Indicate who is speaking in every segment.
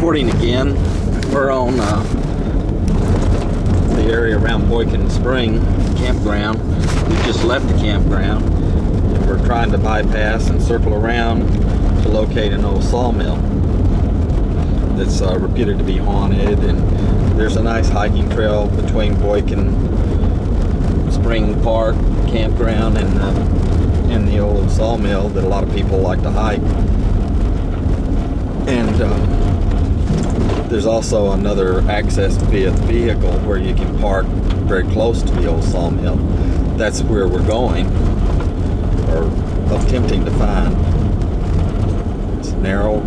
Speaker 1: Reporting again. We're on the area around Boykin Springs campground. We just left the campground and we're trying to bypass and circle around to locate an old sawmill that's reputed to be haunted, and there's a nice hiking trail between Boykin Spring Park campground and the old sawmill that a lot of people like to hike. And there's also another access via vehicle where you can park very close to the old sawmill. That's where we're going, or attempting to find. It's a narrow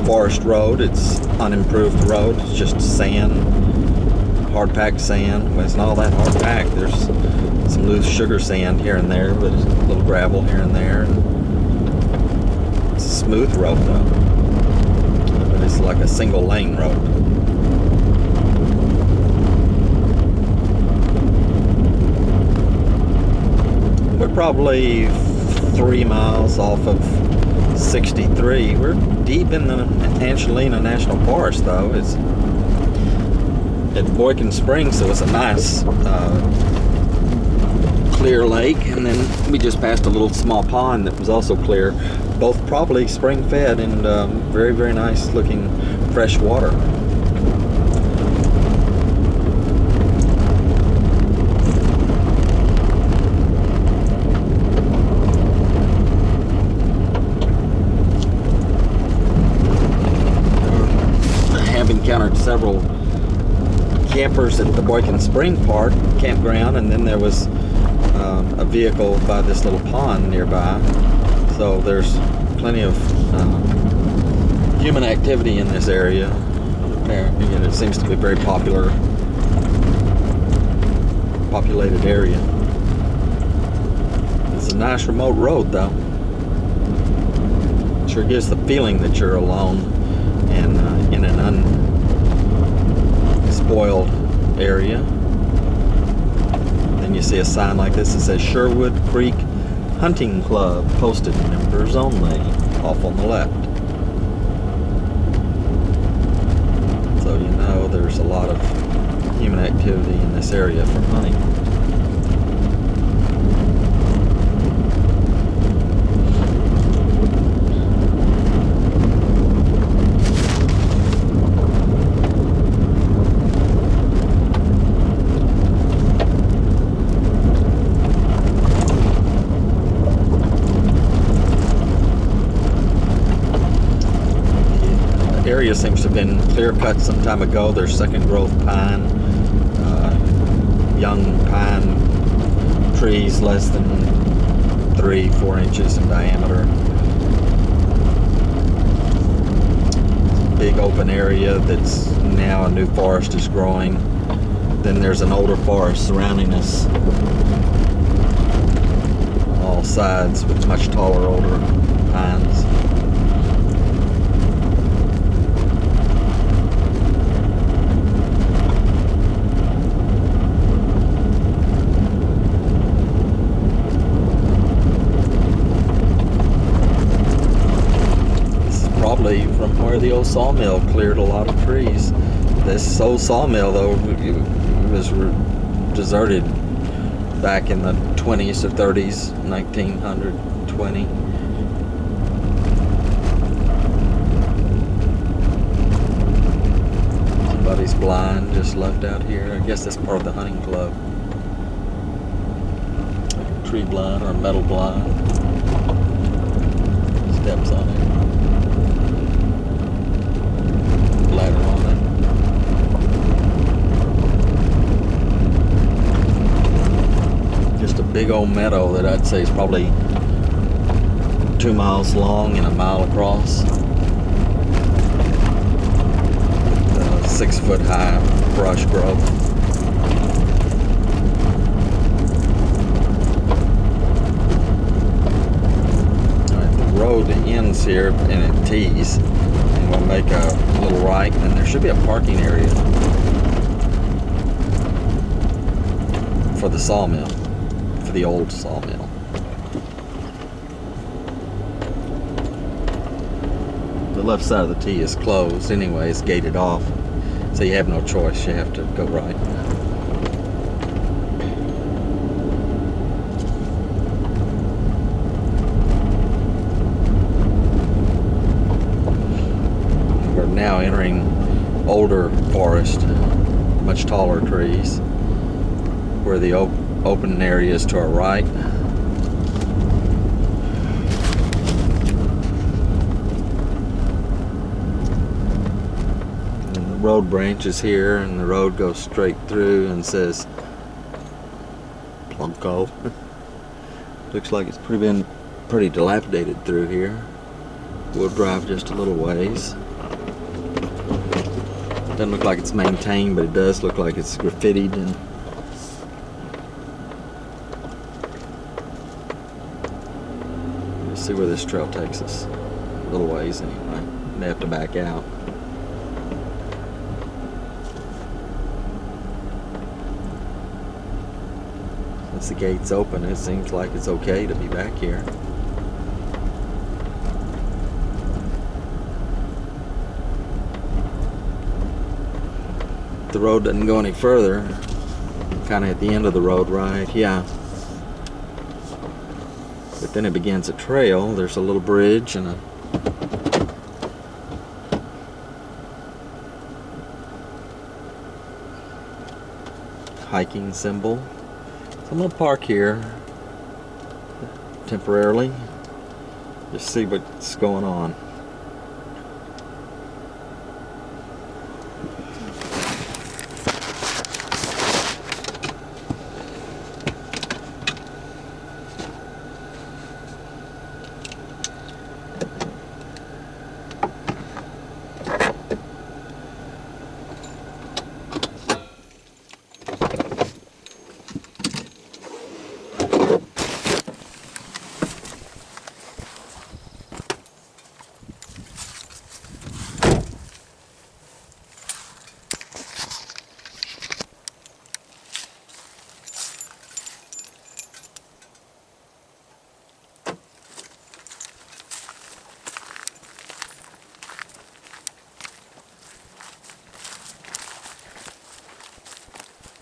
Speaker 1: forest road. It's unimproved road. It's just sand, hard-packed sand. Well, it's not all that hard-packed. There's some loose sugar sand here and there, but it's a little gravel here and there. It's a smooth road though. It's like a single lane road. We're probably 3 miles off of 63. We're deep in the Angelina National Forest though. It's at Boykin Springs, so it's a nice clear lake, and then we just passed a little small pond that was also clear. Both probably spring fed and very, very nice looking fresh water. I have encountered several campers at the Boykin Spring Park campground, and then there was a vehicle by this little pond nearby. So there's plenty of human activity in this area. Apparently, and it seems to be a very populated area. It's a nice remote road though. Sure gives the feeling that you're alone and in an unspoiled area. Then you see a sign like this that says Sherwood Creek Hunting Club, posted members only, off on the left. So you know there's a lot of human activity in this area for hunting. Area seems to have been clear cut some time ago. There's second growth pine, young pine trees less than 3-4 inches in diameter. Big open area that's now a new forest is growing. Then there's an older forest surrounding us on all sides with much taller, older pines. From where the old sawmill cleared a lot of trees. This old sawmill though was deserted back in the 20s or 30s, 1920. Somebody's blind just left out here. I guess that's part of the hunting club. Like a tree blind or a metal blind. Steps on it. Ladder on it. Just a big old meadow that I'd say is probably 2 miles long and a mile across. 6 foot high brush growth. Alright, the road ends here and it tees. We'll make a little right, and then there should be a parking area for the sawmill, for the old sawmill. The left side of the T is closed anyway, it's gated off. So you have no choice, you have to go right. We're now entering older forest, much taller trees, where the open area is to our right. Road branches here, and the road goes straight through and says Plunko. Looks like it's been pretty dilapidated through here. We'll drive just a little ways. Doesn't look like it's maintained, but it does look like it's graffitied. And we'll see where this trail takes us. A little ways anyway. May have to back out. Once the gate's open, it seems like it's okay to be back here. The road doesn't go any further. Kind of at the end of the road, right? Yeah. But then it begins a trail. There's a little bridge and a hiking symbol. So I'm going to park here temporarily, just see what's going on.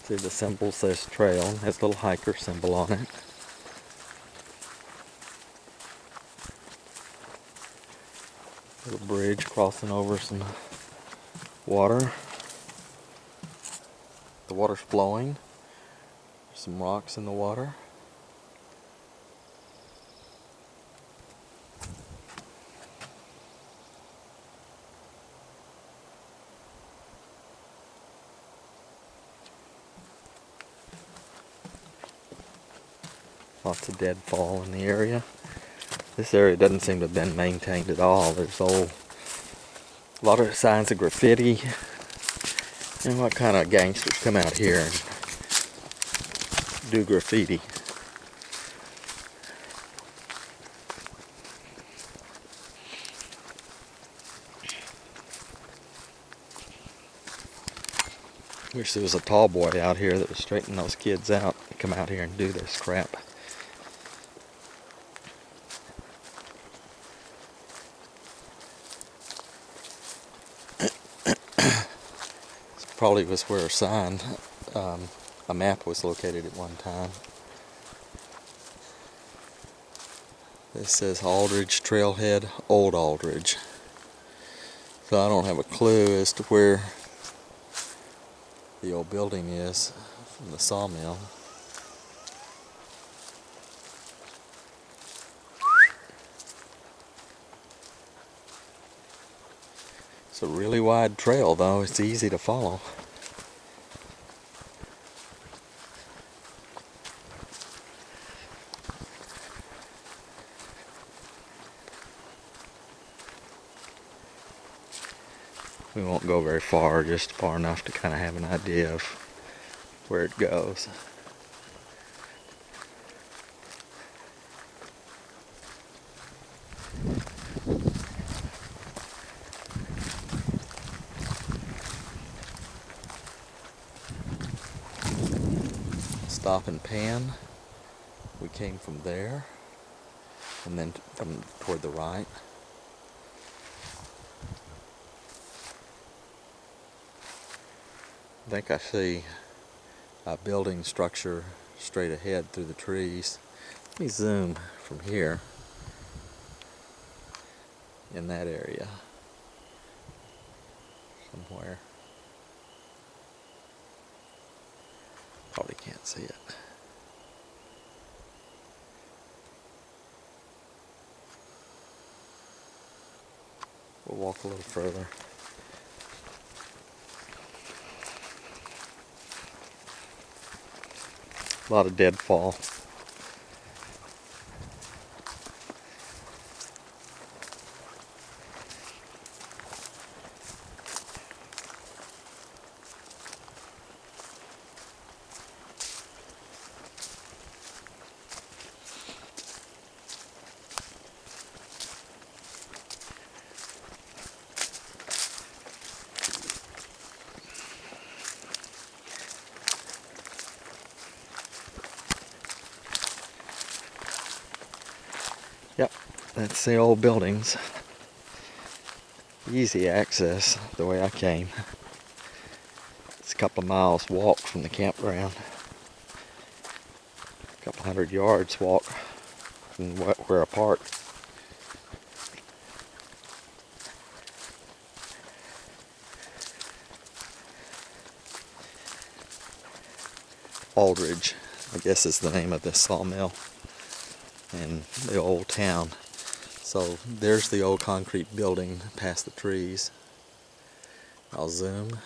Speaker 1: See, the symbol says trail, has a little hiker symbol on it. Little bridge crossing over some water. The water's flowing. There's some rocks in the water. Lots of deadfall in the area. This area doesn't seem to have been maintained at all. There's a lot of signs of graffiti. And what kind of gangsters come out here and do graffiti? Wish there was a tall boy out here that would straighten those kids out and come out here and do this crap. Probably was where a sign, a map was located at one time. This says Aldridge Trailhead, Old Aldridge. So I don't have a clue as to where the old building is from the sawmill. It's a really wide trail though, it's easy to follow. We won't go very far, just far enough to kind of have an idea of where it goes. Stop and pan. We came from there, and then from toward the right. I think I see a building structure straight ahead through the trees. Let me zoom from here in that area somewhere. Probably can't see it. We'll walk a little further. A lot of deadfall. Yep, that's the old buildings. Easy access the way I came. It's a couple of miles walk from the campground. A couple 100 yards walk from where I parked. Aldridge, I guess, is the name of this sawmill in the old town. So there's the old concrete building past the trees. I'll zoom.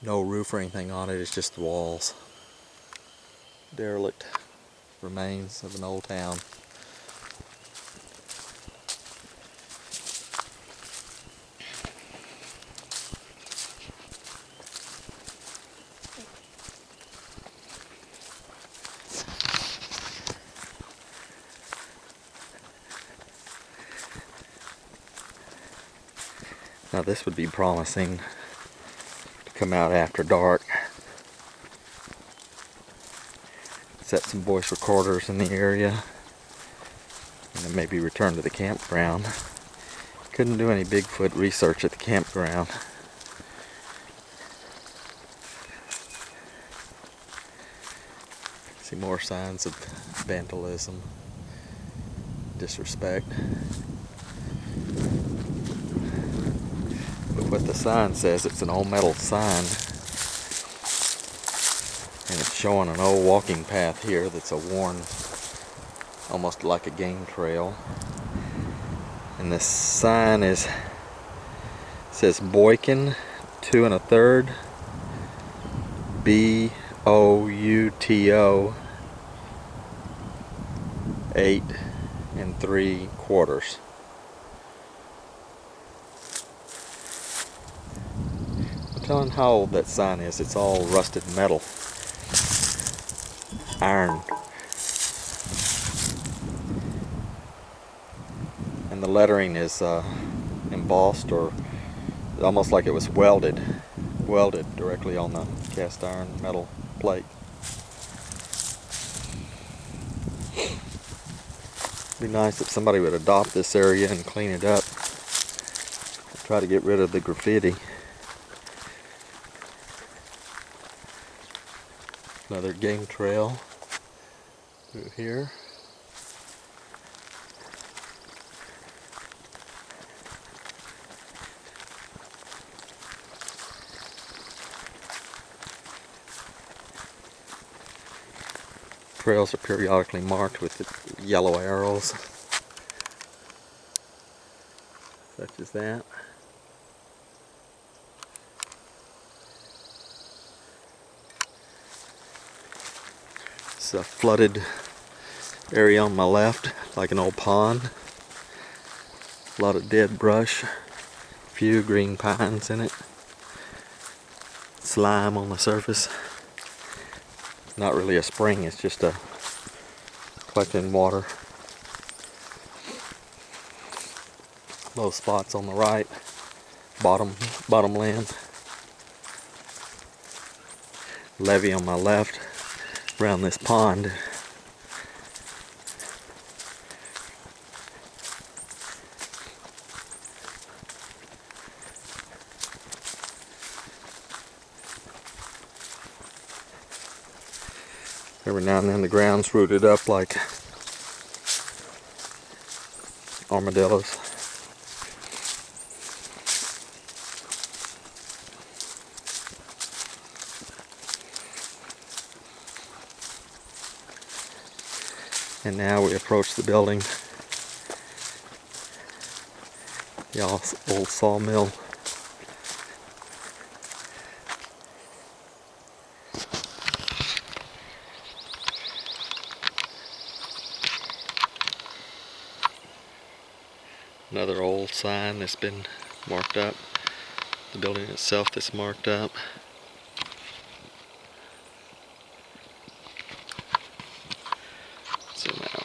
Speaker 1: No roof or anything on it, it's just the walls. Derelict remains of an old town. Now this would be promising to come out after dark. Set some voice recorders in the area and then maybe return to the campground. Couldn't do any Bigfoot research at the campground. See more signs of vandalism, disrespect. But what the sign says, it's an old metal sign. And it's showing an old walking path here that's a worn, almost like a game trail. And this sign says Boykin 2 1/3, BOUTO 8 3/4. I'm telling how old that sign is. It's all rusted metal, iron, and the lettering is embossed, or almost like it was welded directly on the cast iron metal plate. It'd be nice if somebody would adopt this area and clean it up. Try to get rid of the graffiti. Another game trail through here. Trails are periodically marked with yellow arrows, such as that. It's a flooded area on my left, like an old pond. A lot of dead brush, a few green pines in it. Slime on the surface. Not really a spring, it's just a collecting water. Low spots on the right, bottomland. Levee on my left, around this pond. Every now and then the ground's rooted up like armadillos. And now we approach the building, the old sawmill. Another old sign that's been marked up. The building itself that's marked up. Zoom out.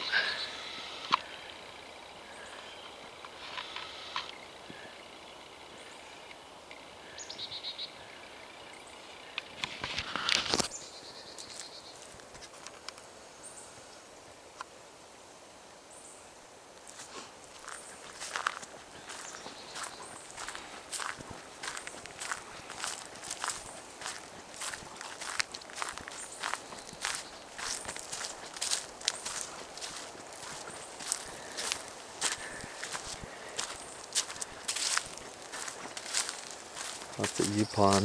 Speaker 1: Lots of yupon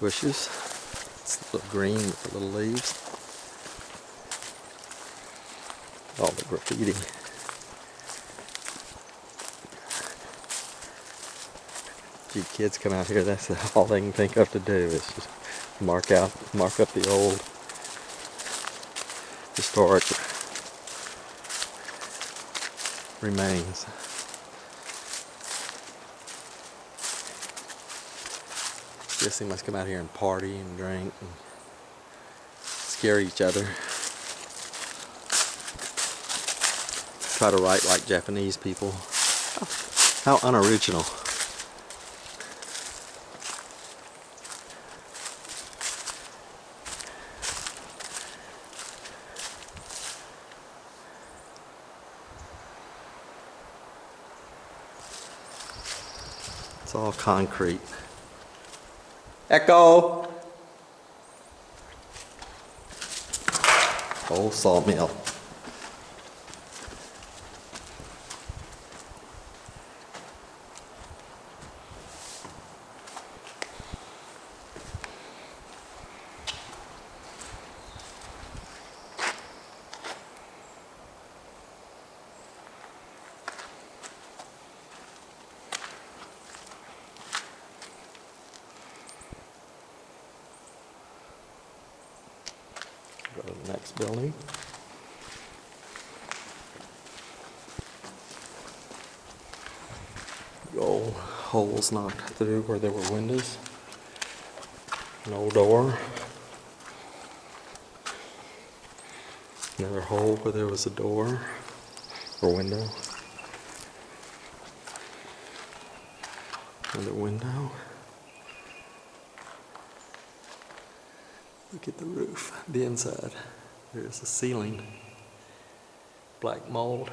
Speaker 1: bushes. It's a little green with the little leaves. All the graffiti. Gee, kids come out here, that's all they can think of to do is just mark up the old historic remains. Guess they must come out here and party and drink and scare each other. Try to write like Japanese people. How unoriginal. It's all concrete. Echo! Old sawmill. Go to the next building. The old holes knocked through where there were windows. An old door. Another hole where there was a door or window. Another window. Look at the roof, the inside. There's a ceiling. Black mold.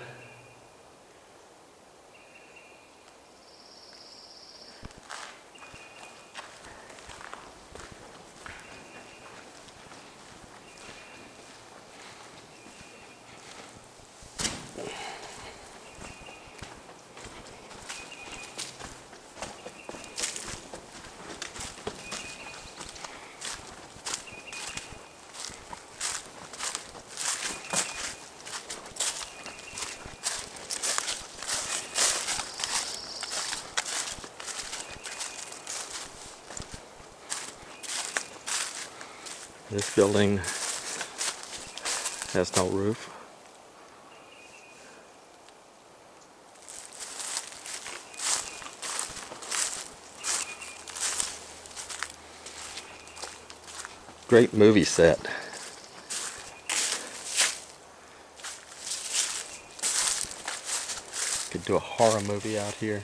Speaker 1: This building has no roof. Great movie set. Could do a horror movie out here.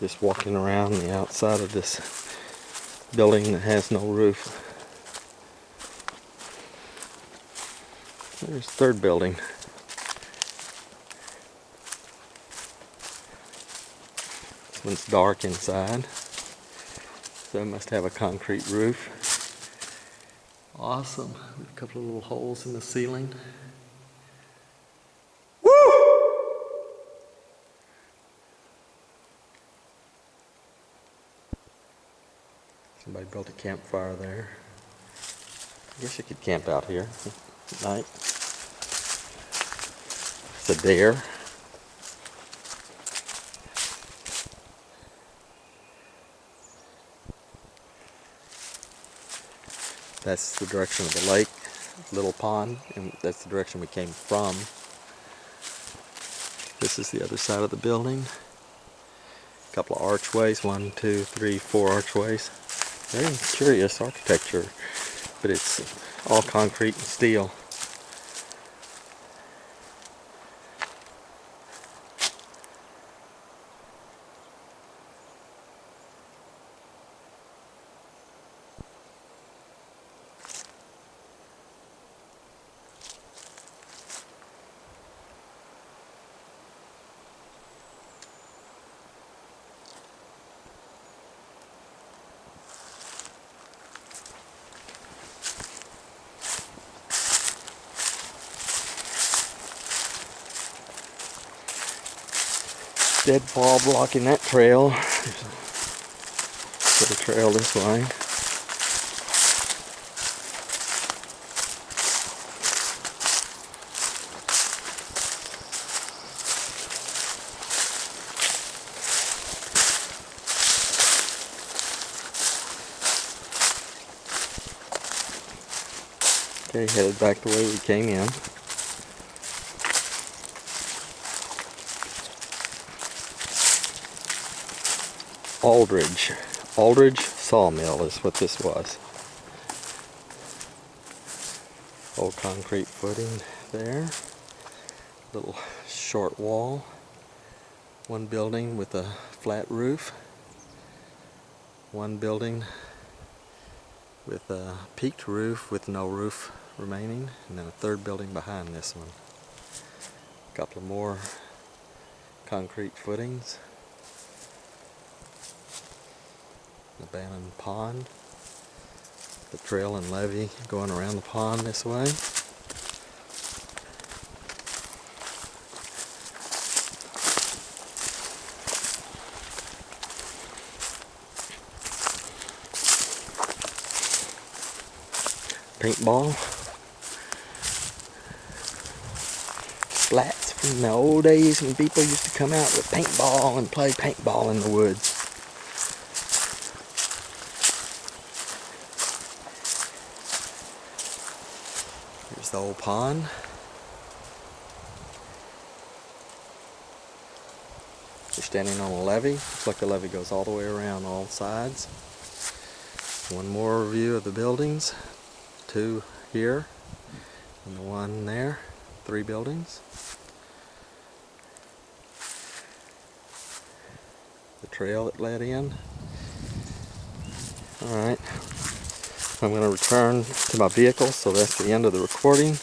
Speaker 1: This just walking around the outside of this building that has no roof. There's the third building. This one's dark inside, so it must have a concrete roof. Awesome. A couple of little holes in the ceiling. Woo! Somebody built a campfire there. I guess you could camp out here at night. It's a dare. That's the direction of the lake, little pond, and that's the direction we came from. This is the other side of the building. A couple of archways, 1, 2, 3, 4 archways. Very curious architecture, but it's all concrete and steel. Deadfall blocking that trail. There's a trail this way. Okay, headed back the way we came in. Aldridge Sawmill is what this was. Old concrete footing there. Little short wall. One building with a flat roof. One building with a peaked roof with no roof remaining. And then a third building behind this one. A couple of more concrete footings. Abandoned pond. The trail and levee going around the pond this way. Paintball. Flats from the old days when people used to come out with paintball and play paintball in the woods. Here's the old pond. We're standing on a levee. Looks like the levee goes all the way around all sides. One more view of the buildings. 2 here and the 1 there. 3 buildings. The trail that led in. Alright. I'm going to return to my vehicle, so that's the end of the recording.